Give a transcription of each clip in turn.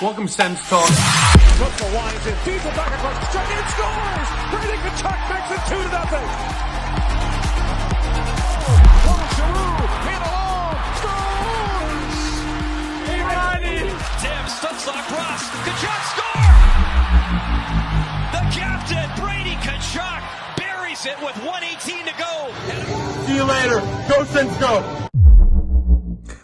Welcome, Sens Talk. Russell winds in, feeds it back across the track, and scores! Brady Tkachuk makes it 2-0. Paul Giroux, in alone, scores! Tim Stutzel across, Tkachuk score! The captain, Brady Tkachuk, buries it with 1:18 to go. See you later. Go, Sens, go.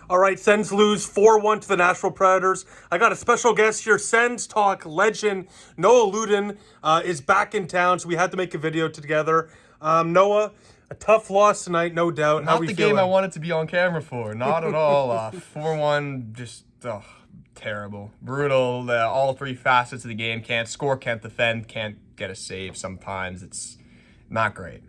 All right, Sens lose 4-1 to the Nashville Predators. I got a special guest here. Sens Talk legend Noah Luden is back in town, so we had to make a video together. Noah, a tough loss tonight, no doubt. Not the game I wanted to be on camera for. Not at all. 4-1, just terrible. Brutal. All three facets of the game. Can't score, can't defend, can't get a save sometimes. It's not great.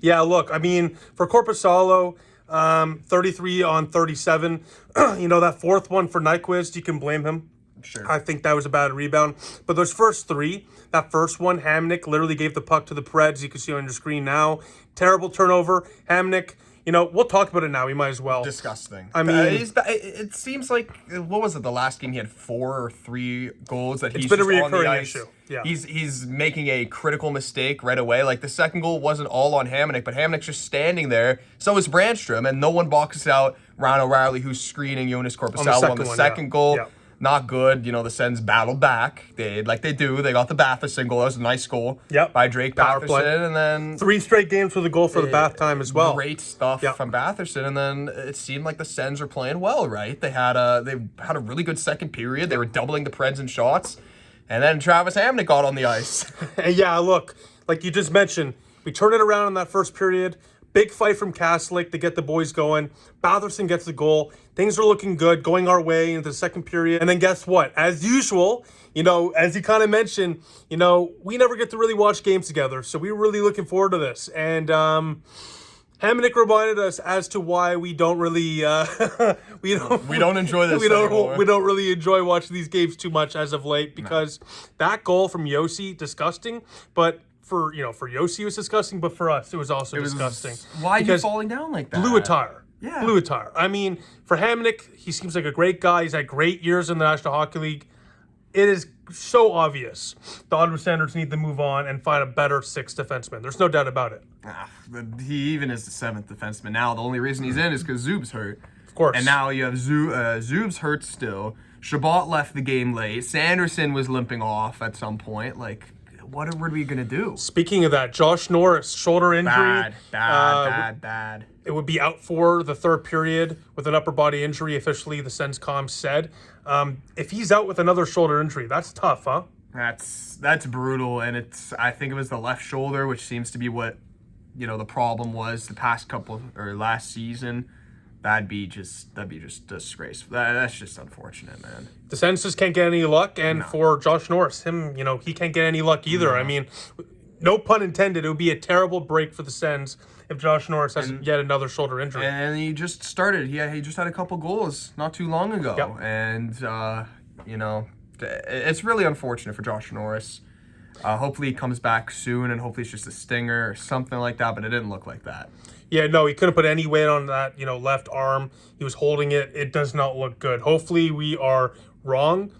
Yeah, look, I mean, for Korpisalo, 33 on 37. That fourth one for Nyquist, you can blame him. Sure. I think that was a bad rebound. But those first three, that first one, Hamonic literally gave the puck to the Preds. You can see on your screen now. Terrible turnover. Hamonic, we'll talk about it now. We might as well. Disgusting. I mean, it seems like, what was it, the last game he had 4 or 3 goals that he's it's been a just on the reoccurring ice. issue. Yeah. He's making a critical mistake right away. Like, the second goal wasn't all on Hamonic, but Hamonic's just standing there. So is Brandstrom, and no one boxes out Ryan O'Reilly, who's screening Jonas Korpisalo on the second goal. Yeah. Not good. The Sens battled back. They do. They got the Batherson goal. That was a nice goal by Drake Power Batherson. play. And then 3 straight games with a goal for the bath time as well. Great stuff from Batherson. And then it seemed like the Sens were playing well, right? They had a really good second period. They were doubling the Preds in shots. And then Travis Hamonic got on the ice. Yeah, look, like you just mentioned, we turn it around in that first period. Big fight from Kaslik to get the boys going. Batherson gets the goal. Things are looking good, going our way into the second period. And then guess what? As usual, as you kind of mentioned, we never get to really watch games together. So we were really looking forward to this. And Hamonic reminded us as to why we don't really we don't enjoy this. We don't really enjoy watching these games too much as of late, because that goal from Yossi, disgusting. But for Yossi it was disgusting, but for us it was also disgusting. Why are you falling down like that? Blew a tire. Yeah. Blew a tire. I mean, for Hamonic, he seems like a great guy. He's had great years in the National Hockey League. It is so obvious the Ottawa Senators need to move on and find a better 6th defenseman. There's no doubt about it. He even is the 7th defenseman now. The only reason he's in is because Zub's hurt. Of course. And now you have Zub's hurt still. Shabbat left the game late. Sanderson was limping off at some point. Like, what are we going to do? Speaking of that, Josh Norris, shoulder injury. Bad. It would be out for the third period with an upper body injury, officially the Sens comm said. If he's out with another shoulder injury, that's tough, huh? That's brutal, and I think it was the left shoulder, which seems to be what the problem was the past couple or last season. That'd be just disgraceful. That's just unfortunate, man. The Sens just can't get any luck, and for Josh Norris, he can't get any luck either. I mean, no pun intended. It would be a terrible break for the Sens if Josh Norris has yet another shoulder injury. And he just started. He just had a couple goals not too long ago. Yep. And, it's really unfortunate for Josh Norris. Hopefully he comes back soon, and hopefully it's just a stinger or something like that, but it didn't look like that. Yeah, no, he couldn't put any weight on that, left arm. He was holding it. It does not look good. Hopefully we are wrong.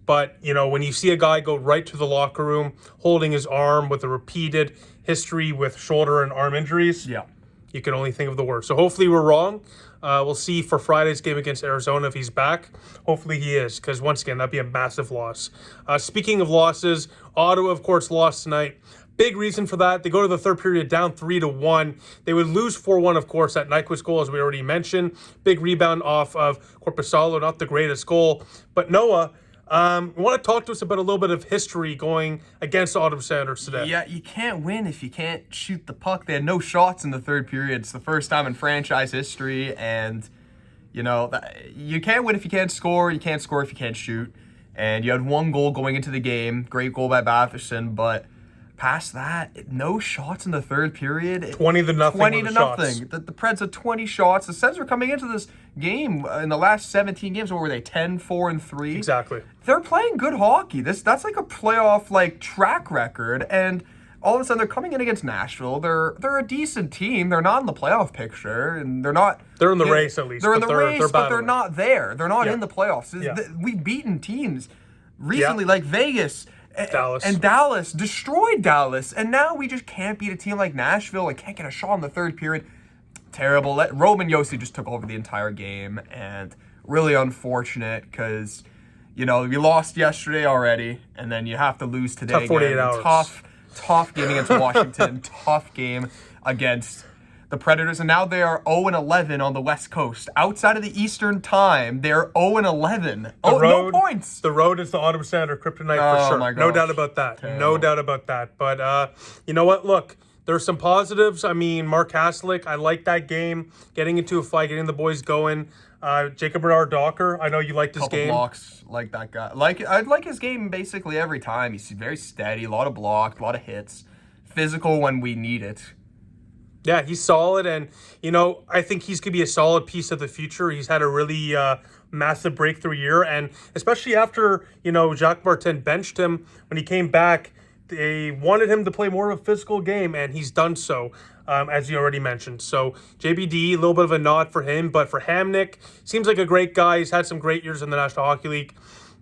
But, when you see a guy go right to the locker room holding his arm with a repeated history with shoulder and arm injuries, you can only think of the worst. So hopefully we're wrong. We'll see for Friday's game against Arizona if he's back. Hopefully he is, because once again, that'd be a massive loss. Speaking of losses, Ottawa, of course, lost tonight. Big reason for that. They go to the third period down 3-1. They would lose 4-1, of course, that Nyquist goal, as we already mentioned. Big rebound off of Korpisalo, not the greatest goal. But Noah, you want to talk to us about a little bit of history going against the Ottawa Senators today? Yeah, you can't win if you can't shoot the puck. They had no shots in the third period. It's the first time in franchise history, and you can't win if you can't score. You can't score if you can't shoot. And you had 1 goal going into the game. Great goal by Batherson, but past that, no shots in the third period. 20-0. 20-0. The Preds had 20 shots. The Sens were coming into this game in the last 17 games. What were they? 10-4-3. Exactly. They're playing good hockey. That's like a playoff track record, and all of a sudden they're coming in against Nashville. They're a decent team. They're not in the playoff picture, and they're not. They're in the race at least. They're in the race, but they're not there. They're not in the playoffs. Yeah. We've beaten teams recently, like Vegas. Dallas. And Dallas destroyed Dallas. And now we just can't beat a team like Nashville and can't get a shot in the third period. Terrible. Roman Josi just took over the entire game, and really unfortunate because, you know, we lost yesterday already, and then you have to lose today. Tough 48 again. hours. Tough game against Washington. Tough game against the Predators, and now they are 0-11 on the West Coast. Outside of the Eastern time, they're 0-11. No points. The road is the Ottawa Senator kryptonite for sure. My No gosh. doubt about that. Terrible. No doubt about that. But you know what? Look, there's some positives. I mean, Mark Haslick, I like that game. Getting into a fight, getting the boys going. Jacob Bernard-Docker, I know you liked this game. Blocks, like that guy. I like his game basically every time. He's very steady, a lot of blocks, a lot of hits. Physical when we need it. Yeah, he's solid, and, you know, I think he's going to be a solid piece of the future. He's had a really massive breakthrough year, and especially after, you know, Jacques Martin benched him when he came back, they wanted him to play more of a physical game, and he's done so, as you already mentioned. So, JBD, a little bit of a nod for him, but for Hamonic, seems like a great guy. He's had some great years in the National Hockey League.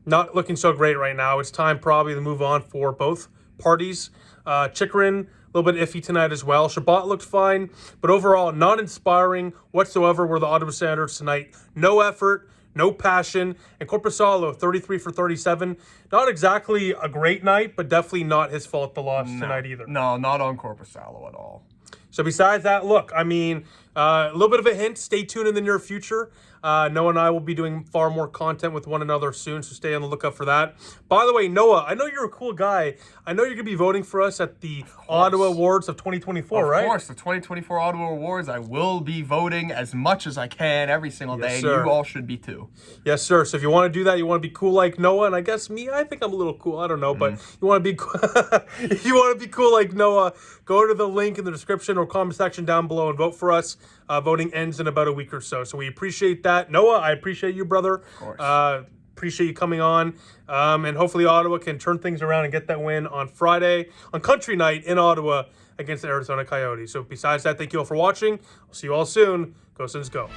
Not looking so great right now. It's time probably to move on for both parties. Chikrin, a little bit iffy tonight as well. Shabbat looked fine, but overall not inspiring whatsoever were the Ottawa Senators tonight. No effort, no passion, and Korpisalo, 33 for 37. Not exactly a great night, but definitely not his fault the loss tonight either. No, not on Korpisalo at all. So besides that, look, I mean, a little bit of a hint. Stay tuned in the near future. Noah and I will be doing far more content with one another soon, so stay on the lookout for that. By the way, Noah, I know you're a cool guy. I know you're going to be voting for us at the Ottawa Awards of 2024, right? Of course, the 2024 Ottawa Awards, I will be voting as much as I can every single day, and sir. you all should be too. Yes, sir. So if you want to do that, you want to be cool like Noah, and I guess me, I think I'm a little cool. I don't know, but you want to be if you want to be cool like Noah, go to the link in the description or comment section down below and vote for us. Voting ends in about a week or so. So we appreciate that. Noah, I appreciate you, brother. Of course. Appreciate you coming on. And hopefully Ottawa can turn things around and get that win on Friday, on Country Night in Ottawa against the Arizona Coyotes. So besides that, thank you all for watching. I'll see you all soon. Go Sens, go.